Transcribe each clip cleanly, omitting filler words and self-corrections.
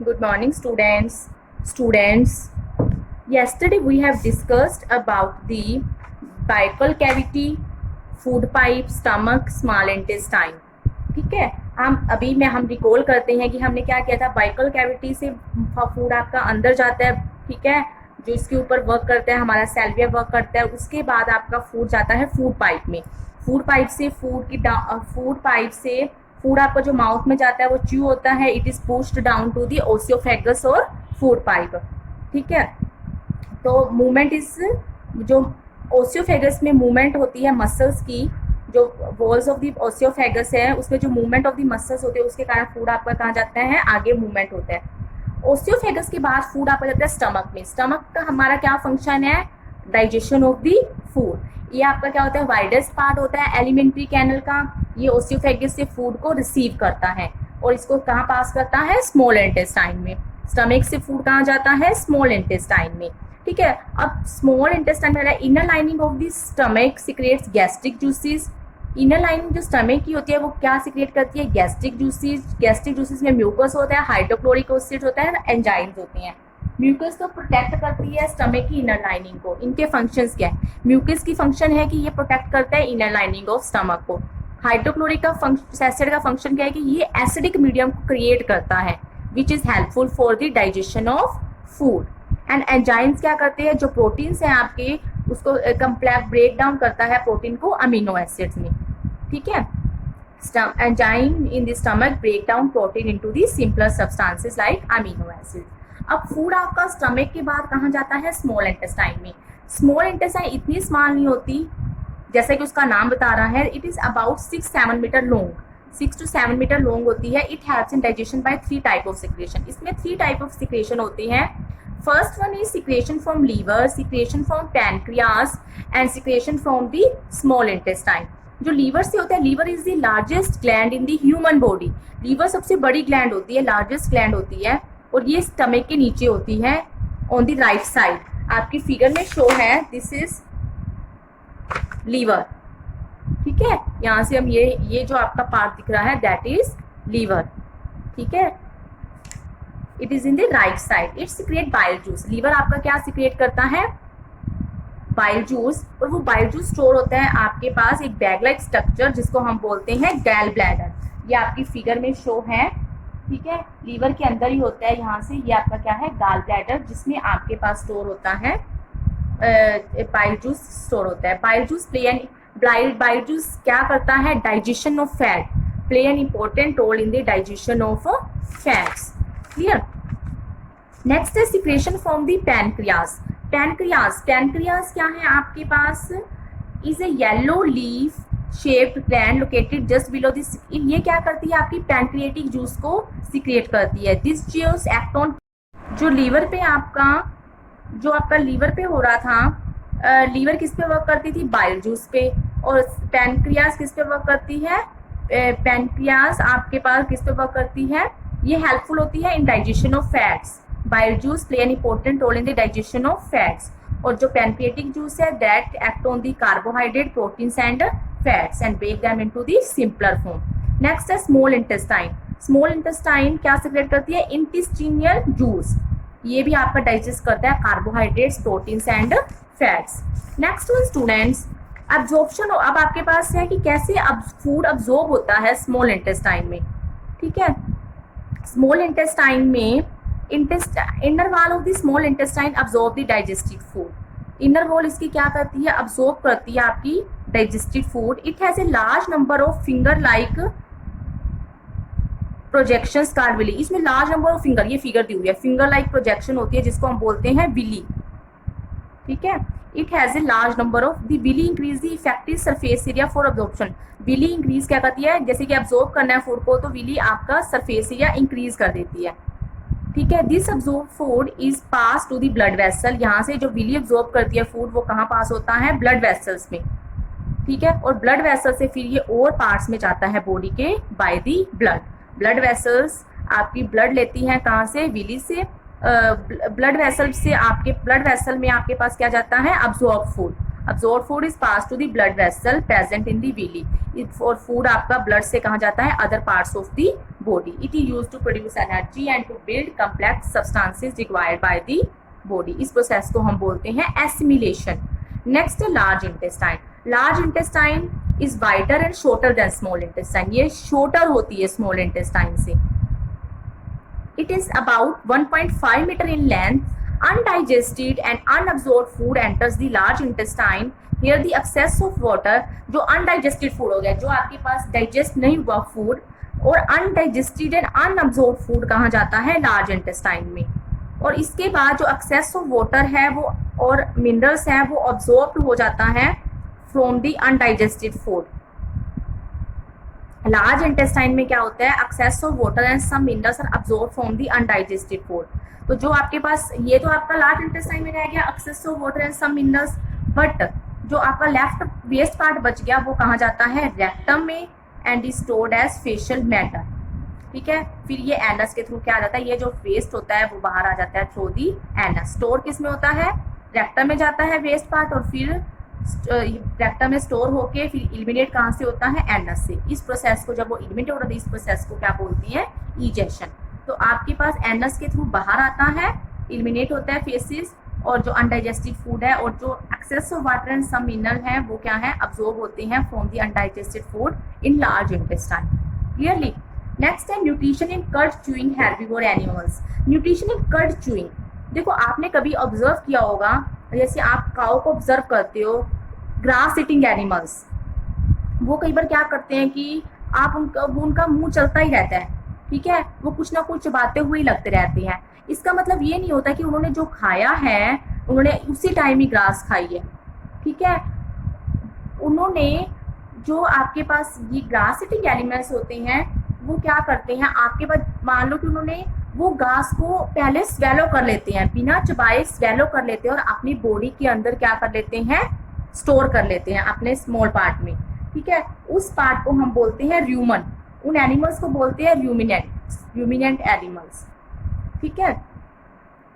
Good morning, students. Students, yesterday we have discussed about the buccal cavity, food pipe, stomach, small intestine. ठीक है, हम recall करते हैं कि हमने क्या किया था। बाइकल कैविटी से फूड आपका अंदर जाता है, ठीक है, जो इसके ऊपर वर्क करता है, हमारा सेल्विया वर्क करता है। उसके बाद आपका फूड जाता है फूड पाइप में। फूड पाइप से फूड आपका जो माउथ में जाता है वो च्यू होता है। It is pushed down to the oesophagus और फूड पाइप, ठीक है। तो मूवमेंट इज जो ओसियोफेगस में मूवमेंट होती है मसल्स की, जो वॉल्स ऑफ द ओसियोफेगस है उसमें जो मूवमेंट ऑफ द मसल्स होते हैं उसके कारण फूड आपका कहाँ जाता है, आगे मूवमेंट होता है। ओसियोफेगस के बाद फूड आपका जाता है स्टमक में। स्टमक का हमारा क्या फंक्शन है, डाइजेशन ऑफ द फूड। ये आपका क्या होता है, वाइडेस्ट पार्ट होता है एलिमेंट्री कैनल का। ये ओसियोफेगस से फूड को रिसीव करता है और इसको कहाँ पास करता है, स्मॉल इंटेस्टाइन में। स्टमक से फूड कहाँ जाता है, स्मॉल इंटेस्टाइन में, ठीक है। अब स्मॉल इंटेस्टाइन में inner lining of the stomach secretes gastric juices. Inner lining जो स्टमक की होती है वो क्या सिक्रेट करती है, गैस्ट्रिक जूसेस। गैस्ट्रिक जूसेस में म्यूकस होता है, हाइड्रोक्लोरिक एसिड होता है, एंजाइम्स होते हैं। म्यूकस तो प्रोटेक्ट करती है स्टमक की इनर लाइनिंग को। इनके फंक्शंस क्या है, म्यूकस की फंक्शन है कि ये प्रोटेक्ट करता है इनर लाइनिंग ऑफ स्टमक को। हाइड्रोक्लोरिक एसिड का फंक्शन क्या है कि ये एसिडिक मीडियम को क्रिएट करता है which is helpful for the digestion of food. And enzymes क्या करते हैं, जो प्रोटीन्स हैं आपके उसको कंप्लेक्स ब्रेक डाउन करता है प्रोटीन को अमीनो एसिड्स में, ठीक है। Enzyme in the stomach break down protein into the simpler substances like amino acid. अब फूड आपका स्टमक के बाद कहाँ जाता है, स्मॉल इंटेस्टाइन में। स्मॉल इंटेस्टाइन इतनी स्मॉल नहीं होती, जैसे कि उसका नाम बता रहा है। It is about 6-7 metre long, 6 to 7 metre long होती है। It helps in digestion by 3 type of secretion. इसमें 3 टाइप ऑफ सिक्रेशन होती हैं। First one is secretion from liver, secretion from pancreas and secretion from the small intestine. जो liver से होता है, liver is the largest gland in the human body. Liver सबसे बड़ी gland होती है, लार्जेस्ट ग्लैंड होती है, और ये स्टमक के नीचे होती है ऑन द राइट साइड। आपकी फिगर में शो है, दिस इज लीवर, ठीक है। यहाँ से हम ये जो आपका पार्ट दिख रहा है दैट इज लीवर, ठीक है। It is in the right side. It secrete bile juice. Liver आपका क्या सिक्रेट करता है, बाइल जूस। और वो बाइल जूस स्टोर होता है आपके पास एक बैग लाइक स्ट्रक्चर जिसको हम बोलते हैं गैल ब्लैडर। ये आपकी फिगर में शो है, ठीक है। लीवर के अंदर ही होता है, यहाँ से ये आपका क्या है, गैल ब्लैडर, जिसमें आपके पास स्टोर होता है बाइल जूस स्टोर होता है। बाइल जूस क्या करता है, digestion of fat, play an important role in the digestion of fats, clear. Next है secretion from the pancreas. Pancreas क्या है आपके पास, is a yellow leaf shaped gland located just below this. ये क्या करती है, आपकी पैनक्रिएटिक जूस को सिक्रेट करती है। दिस जूस एक्ट ऑन, जो लीवर पे आपका लीवर पे हो रहा था, लीवर किस पे वर्क करती थी, बाइल जूस पे। और पैनक्रियास किस पे वर्क करती है, पैनक्रियास आपके पास किस पे वर्क करती है, ये हेल्पफुल होती है in digestion of fats. Bile juice play an important role in the digestion of fats. और जो पैनक्रिएटिक जूस है that act on the carbohydrate, proteins and fats and break them into the simpler form. Next है small intestine. Small intestine क्या secrete करती है, intestinal juice. ये भी आपका डाइजेस्ट करता है carbohydrates, proteins and fats. Next one students, absorption. अब आपके पास है कि कैसे अब फूड अब्जॉर्ब होता है स्मॉल इंटेस्टाइन में, ठीक है। स्मॉल इंटेस्टाइन में inner wall of the small intestine absorb the digested food. Inner wall इसकी क्या करती है, अब्जॉर्ब करती है आपकी digested food. It has a large number of finger like projections called villi. इसमें लार्ज नंबर ऑफ फिंगर, ये फिगर दी हुई है, फिंगर लाइक प्रोजेक्शन होती है जिसको हम बोलते हैं विली, ठीक है। It has a large number of the villi increase the effective surface area for absorption. Villi increase क्या करती है, जैसे कि अब्जॉर्ब करना है फूड को तो विली आपका सरफेस एरिया इंक्रीज कर देती है, ठीक है। This absorb food is pass to the blood vessel. यहाँ से जो विली अब्जॉर्ब करती है फूड वो कहाँ पास होता है, ब्लड वेसल्स में, ठीक है। और ब्लड वेसल से फिर ये और पार्ट्स में जाता है बॉडी के by the blood. Blood vessels आपकी ब्लड लेती हैं कहाँ से, विली से। ब्लड वेसल से आपके ब्लड वेसल में आपके पास क्या जाता है, absorb food. Absorb food is pass to the blood vessel present in the villi. और फूड आपका ब्लड से कहाँ जाता है, other parts of the body. It is used to produce energy and to build complex substances required by the body. इस process को हम बोलते हैं assimilation. Next, large intestine. Large intestine is wider and shorter than small intestine. ये shorter होती है small intestine से. It is about 1.5 meter in length. Undigested and unabsorbed food enters the large intestine. Here the excess of water, जो undigested food हो गया, जो आपके पास digest नहीं हुआ food, और undigested and unabsorbed food कहाँ जाता है? large intestine में. और इसके बाद जो excess of water है वो और minerals है वो absorbed हो जाता है from the undigested food. Large intestine में क्या होता है? Excess of water and some minerals are absorb from the undigested food. तो जो आपके पास ये तो आपका लार्ज इंटेस्टाइन में रह गया excess of water and some minerals, but जो आपका लेफ्ट वेस्ट पार्ट बच गया वो कहाँ जाता है? रेक्टम में and is stored as faecal matter. ठीक है, फिर ये एनस के थ्रू क्या आ जाता है? ये जो वेस्ट होता है वो बाहर आ जाता है थ्रू दी एनस. स्टोर किस में होता है? रेक्टम में जाता है वेस्ट पार्ट, और फिर रेक्टम में स्टोर होके फिर एलिमिनेट कहाँ से होता है? एनस से. इस प्रोसेस को जब वो एलिमिनेट होता है इस प्रोसेस को क्या बोलती है? इजेक्शन. तो आपके पास एनस के थ्रू बाहर आता है, एलिमिनेट होता है फेसिस, और जो अनडाइजेस्टेड फूड है और जो excess of water and some mineral है वो क्या है? अब्सॉर्ब होते हैं from the undigested food in large intestine. Clearly. Next है nutrition in cud chewing herbivore animals. Nutrition in cud chewing, देखो आपने कभी ऑब्जर्व किया होगा, जैसे आप काऊ को ऑब्जर्व करते हो, ग्रास ईटिंग एनिमल्स, वो कई बार क्या करते हैं कि आप उनका मुंह चलता ही रहता है. ठीक है, वो कुछ ना कुछ चबाते हुए ही लगते रहते हैं. इसका मतलब ये नहीं होता कि उन्होंने जो खाया है उन्होंने उसी टाइम ही ग्रास खाई है. ठीक है, उन्होंने जो आपके पास ये ग्रास ईटिंग एनिमल्स होते हैं वो क्या करते हैं, आपके पास मान लो कि उन्होंने वो घास को पहले स्वेलो कर लेते हैं, बिना चबाए स्वेलो कर लेते हैं और अपनी बॉडी के अंदर क्या कर लेते हैं? स्टोर कर लेते हैं अपने स्मॉल पार्ट में. ठीक है, उस पार्ट को हम बोलते हैं र्यूमन. उन एनिमल्स को बोलते हैं र्यूमिनेंट एनिमल्स. ठीक है,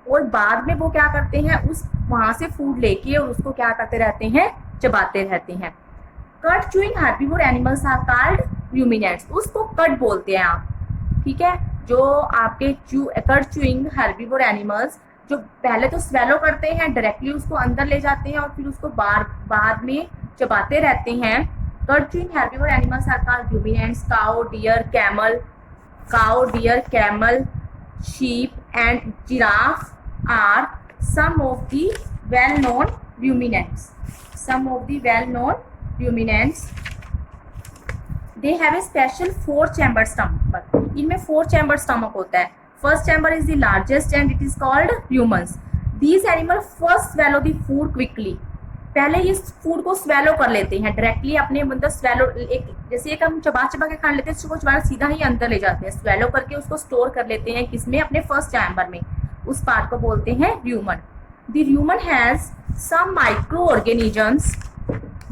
और बाद में वो क्या करते हैं? उस वहां से फूड लेके और उसको क्या करते रहते हैं? चबाते रहते हैं. Cud chewing herbivore animals are called ruminants. उसको कट बोलते हैं आप. ठीक है, जो आपके कट च्यूइंग हेर्बिवोर एनिमल्स जो पहले तो स्वेलो करते हैं, डायरेक्टली उसको अंदर ले जाते हैं और फिर उसको बाद में चबाते रहते हैं. Cud chewing herbivore animals are called ruminants. Cow, deer, camel, sheep and giraffe are some of the well-known ruminants. They have a special 4-chamber stomach. इनमें 4-chamber stomach होता है. First chamber is the largest and it is called rumens. These animals first swallow the food quickly. पहले इस फूड को swallow कर लेते हैं डायरेक्टली अपने, मतलब स्वेलो जैसे एक हम चबा के खा लेते हैं, उसको चबा सीधा ही अंदर ले जाते हैं. स्वेलो करके उसको स्टोर कर लेते हैं किसमें? अपने फर्स्ट चैम्बर में. उस पार्ट को बोलते हैं rumen. The rumen has some micro organisms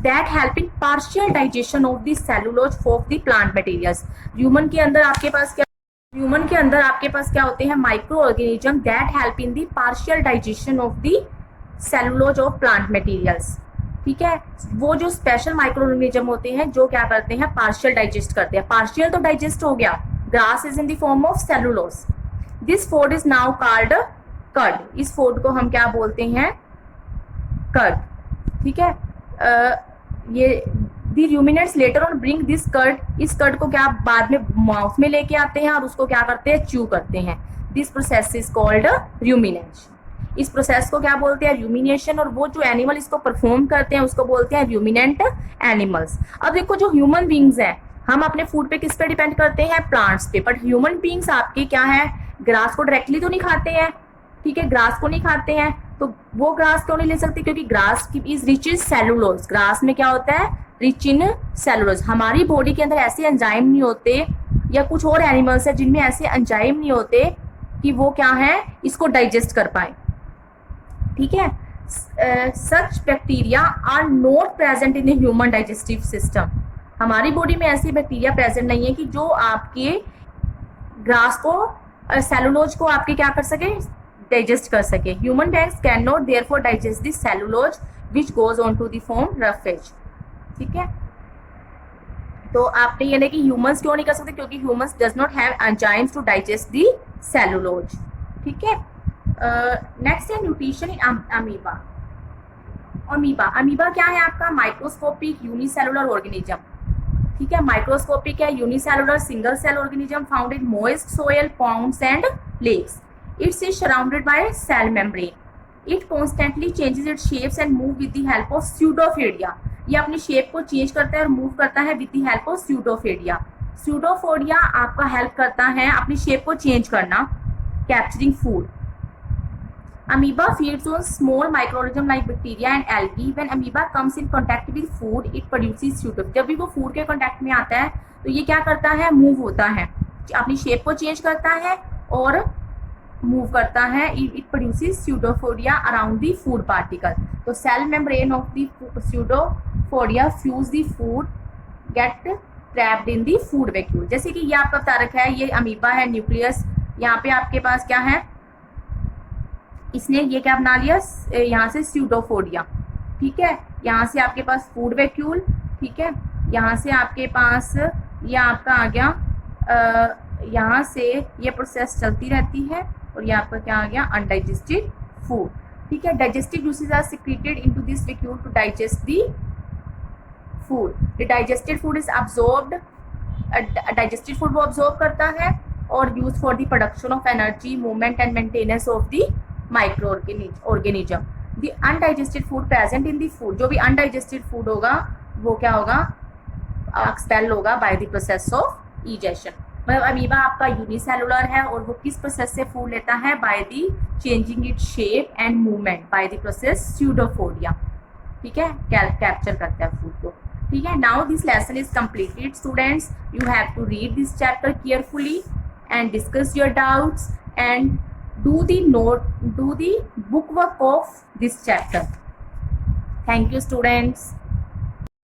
that help in partial digestion of the cellulose of the plant materials. Human के अंदर आपके पास क्या होते हैं? Micro organism that help in the partial digestion of the cellulose of plant materials. ठीक है, वो जो स्पेशल माइक्रो ऑर्गेनिज्म होते हैं जो क्या करते हैं? पार्शियल डाइजेस्ट करते हैं. पार्शियल तो डाइजेस्ट हो गया. Grass is in the form of cellulose. This food is now called cud. इस फूड को हम क्या बोलते हैं? कर्ड. ठीक है, ये the ruminants later on bring this cud. इस कर्ड को क्या बाद में माउथ में लेके आते हैं और उसको क्या करते हैं? च्यू करते हैं. This process is called rumination. इस प्रोसेस को क्या बोलते हैं? रूमिनेशन. और वो जो एनिमल इसको परफॉर्म करते हैं उसको बोलते हैं रूमिनेंट एनिमल्स. अब देखो जो ह्यूमन बींग्स हैं, हम अपने फूड पे किस पे डिपेंड करते हैं? प्लांट्स पे. बट ह्यूमन बींग्स आपके क्या है? ग्रास को डायरेक्टली तो नहीं खाते हैं. ठीक है, ग्रास को नहीं खाते हैं. तो वो ग्रास क्यों नहीं ले सकते? क्योंकि grass is rich in cellulose. Grass में क्या होता है? Rich in cellulose. हमारी बॉडी के अंदर ऐसे एंजाइम नहीं होते, या कुछ और एनिमल्स है जिनमें ऐसे एंजाइम नहीं होते कि वो क्या है? इसको डाइजेस्ट कर पाए. ठीक है, such bacteria are not present in the human digestive system. हमारी बॉडी में ऐसी बैक्टीरिया प्रेजेंट नहीं है कि जो आपके ग्रास को, सेलुलोज को आपके क्या कर सके? डाइजेस्ट कर सके. Human beings can not therefore digest the cellulose which goes on to the form roughage. ठीक है, तो आपने ये नहीं कि ह्यूमंस क्यों नहीं कर सकते, क्योंकि humans does not have enzymes to digest the cellulose. ठीक है, नेक्स्ट है nutrition in amoeba. Amoeba, amoeba क्या है आपका? Microscopic unicellular organism. ठीक है, माइक्रोस्कोपिक है, unicellular single cell organism found in moist soil, ponds and lakes. It's is surrounded by cell membrane. It constantly changes its shapes and move with the help of pseudopodia. ये अपनी shape को change करता है और move करता है with the help of स्यूडोफोडिया। स्यूडोफोडिया आपका help करता है अपनी शेप को चेंज करना, capturing food. Amoeba feeds on small microorganisms like bacteria and algae. When amoeba comes in contact with food, it produces pseudophore. जब भी वो फूड के कांटेक्ट में आता है तो ये क्या करता है? मूव होता है, अपनी शेप को चेंज करता है और मूव करता है। It produces pseudopodia around the food particle. तो cell membrane of the pseudopodia fuse the food get trapped in the food vacuole. जैसे कि ये आपका बता रखा है, ये अमीबा है, न्यूक्लियस, यहाँ पे आपके पास क्या है, इसने ये क्या बना लिया, यहाँ से स्यूडोफोडिया। ठीक है, यहाँ से आपके पास फूड वैक्यूल। ठीक है, यहाँ से आपके पास ये आपका आ गया, यहाँ से ये प्रोसेस चलती रहती है और ये आपका क्या आ गया, अनडाइजेस्टेड फूड। ठीक है, digestive juices are secreted into this vacuole to digest the food. The digested food is absorbed, digested food वो अब्सॉर्ब करता है और use for the production of energy, movement and maintenance of the microorganism. The undigested food present in the food, जो भी undigested food होगा वो क्या होगा, एक्सपेल होगा by the process of egestion. मतलब अमीबा आपका यूनिसेलुलर है और वो किस प्रोसेस से फूड लेता है, by the changing its shape and movement by the process pseudopodia. ठीक है, कैप्चर करता है फूड को। ठीक है, now this lesson is completed students. You have to read this chapter carefully and discuss your doubts and do the book work of this chapter. Thank you students.